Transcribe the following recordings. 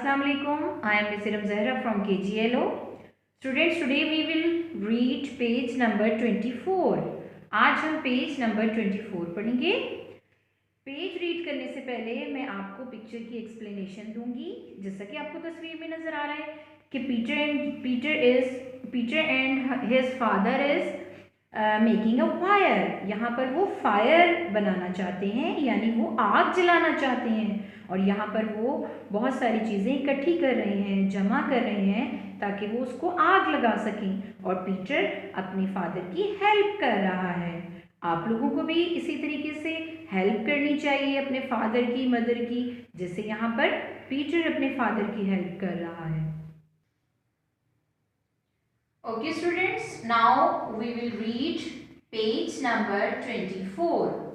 Assalamu alaikum. I am Ms. Zahra from KGLO. Students, today we will read page number 24. आज हम page number 24 पढ़ेंगे. Page read करने से पहले मैं आपको पिक्चर की एक्सप्लेनेशन दूंगी. जैसा कि आपको तस्वीर में नजर आ रहा है कि Peter and his father is making a fire. यहाँ पर वो फायर बनाना चाहते हैं, यानी वो आग जलाना चाहते हैं. और यहाँ पर वो बहुत सारी चीज़ें इकट्ठी कर रहे हैं, जमा कर रहे हैं ताकि वो उसको आग लगा सकें. और पीटर अपने फादर की हेल्प कर रहा है. आप लोगों को भी इसी तरीके से हेल्प करनी चाहिए अपने फादर की, मदर की, जैसे यहाँ पर पीटर अपने फादर की हेल्प कर रहा है. Okay students, now we will read page number 24.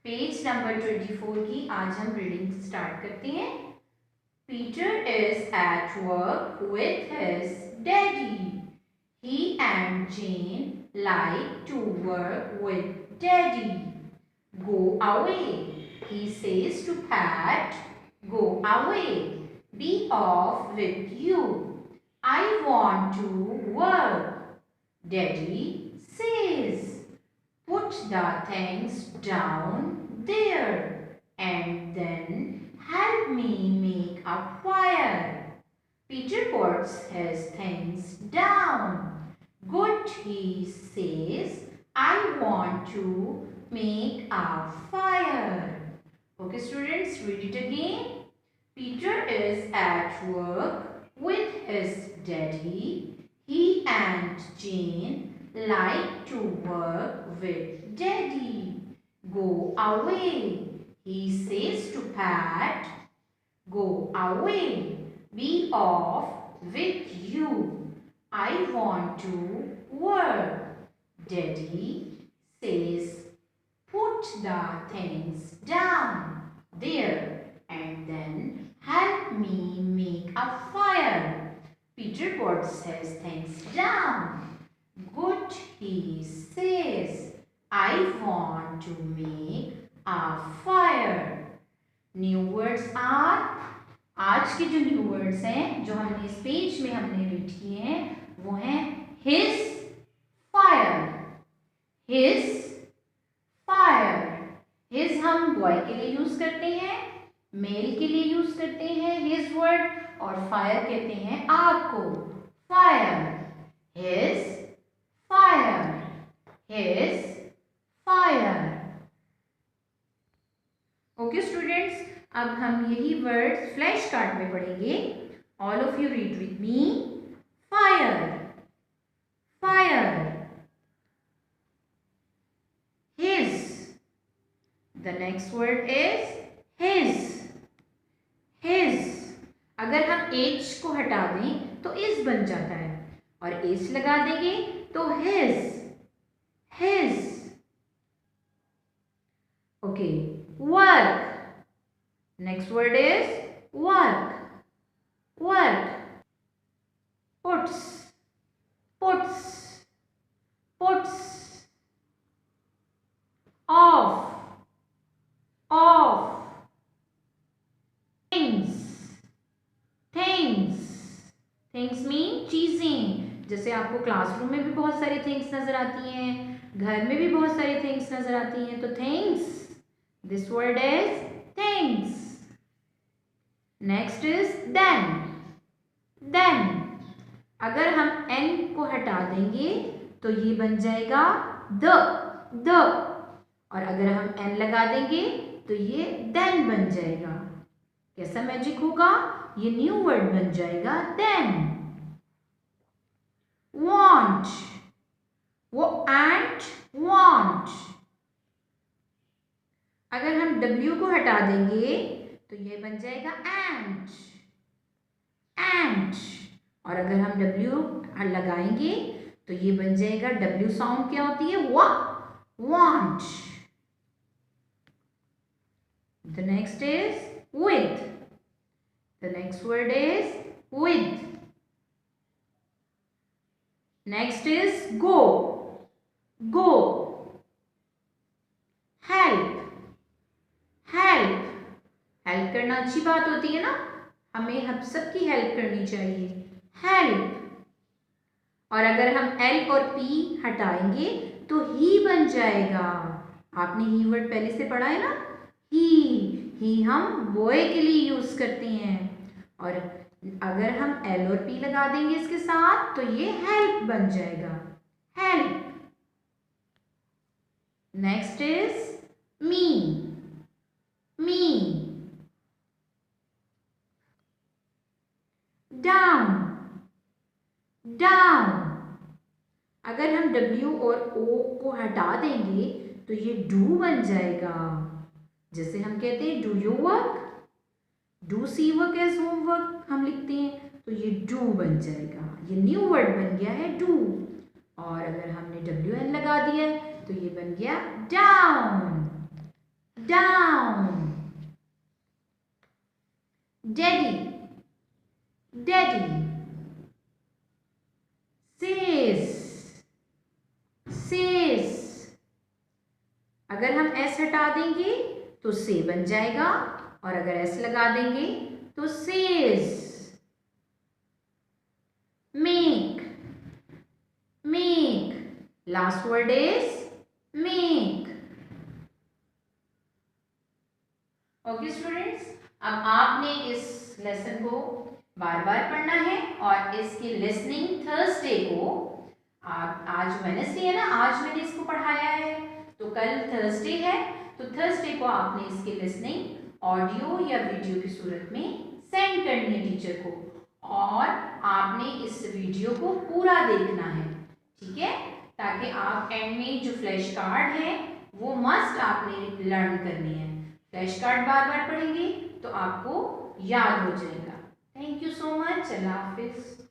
Page number 24 की आज हम रीडिंग स्टार्ट करते हैं. Peter is at work with his daddy. He and Jane like to work with daddy. Go away, he says to Pat. Go away, be off with you. I want to work, Daddy says. Put the things down there and then help me make a fire. Peter puts his things down. Good, he says. I want to make a fire. Okay students, read it again. Peter is at work with his daddy. He and Jane like to work with daddy. Go away, he says to Pat. Go away, be off with you. I want to work, Daddy says. Put the things down there and then help me make a fire. Peter puts his things down. Good, he says. I want to make a fire. New words are, आज के जो new words हैं जो हमने इस page में हमने read किए हैं वो हैं his fire. his fire. his हम बॉय के लिए यूज करते हैं, मेल के लिए यूज करते हैं his वर्ड, और फायर कहते हैं आग को. Fire, his fire. his fire. Okay students, अब हम यही वर्ड्स फ्लैश कार्ड में पढ़ेंगे. All of you read with me. Fire, fire. his. The next word is his. his. अगर हम h को हटा दें तो is बन जाता है, और h लगा देंगे तो his. his. Okay. Work. Next word is work. work. Puts. puts. puts. Off. off. Things. things. things mean चीजें. जैसे आपको क्लासरूम में भी बहुत सारी थिंग्स नजर आती हैं, घर में भी बहुत सारी थिंग्स नजर आती हैं, तो things. This word is things. Next is then. Then. अगर हम एन को हटा देंगे तो ये बन जाएगा द. और अगर हम एन लगा देंगे तो ये देन बन जाएगा. कैसा मैजिक होगा? ये न्यू वर्ड बन जाएगा देन. want. वो एंट want. अगर हम W को हटा देंगे तो ये बन जाएगा एंट. एंट. और अगर हम W लगाएंगे तो ये बन जाएगा, W साउंड क्या होती है? want. The next is with. The next word is with. Next is go. go. Help. help. Help करना अच्छी बात होती है ना. हमें हम सबकी हेल्प करनी चाहिए, हेल्प। और अगर हम एल और पी हटाएंगे तो ही बन जाएगा। आपने ही वर्ड पहले से पढ़ा है ना, ही हम बॉय के लिए यूज करते हैं। और अगर हम एल और पी लगा देंगे इसके साथ तो ये हेल्प बन जाएगा, help. Next is me, me. Down, down. अगर हम W और O को हटा देंगे तो ये डू बन जाएगा। जैसे हम कहते हैं do you work, do see work as homework हम लिखते हैं तो ये डू बन जाएगा। ये न्यू वर्ड बन गया है डू। और अगर हमने WN लगा दिया तो ये बन गया down, down. Daddy, daddy. Says, says. अगर हम एस हटा देंगे तो से बन जाएगा और अगर एस लगा देंगे तो says. Make, make. Last word is make. Okay students, अब आपने इस लेसन को बार बार पढ़ना है और इसकी लिसनिंग थर्सडे को, आज वेडनेसडे है ना, आज मैंने इसको पढ़ाया है तो कल थर्सडे है, तो थर्सडे को आपने इसकी लिसनिंग ऑडियो या वीडियो की सूरत में सेंड करनी है टीचर को। और आपने इस वीडियो को पूरा देखना है, ठीक है, ताकि आप एंड में जो फ्लैश कार्ड है वो मस्ट आपने लर्न करनी है। फ्लैश कार्ड बार बार पढ़ेंगे तो आपको याद हो जाएगा। Thank you so much. Allah Hafiz.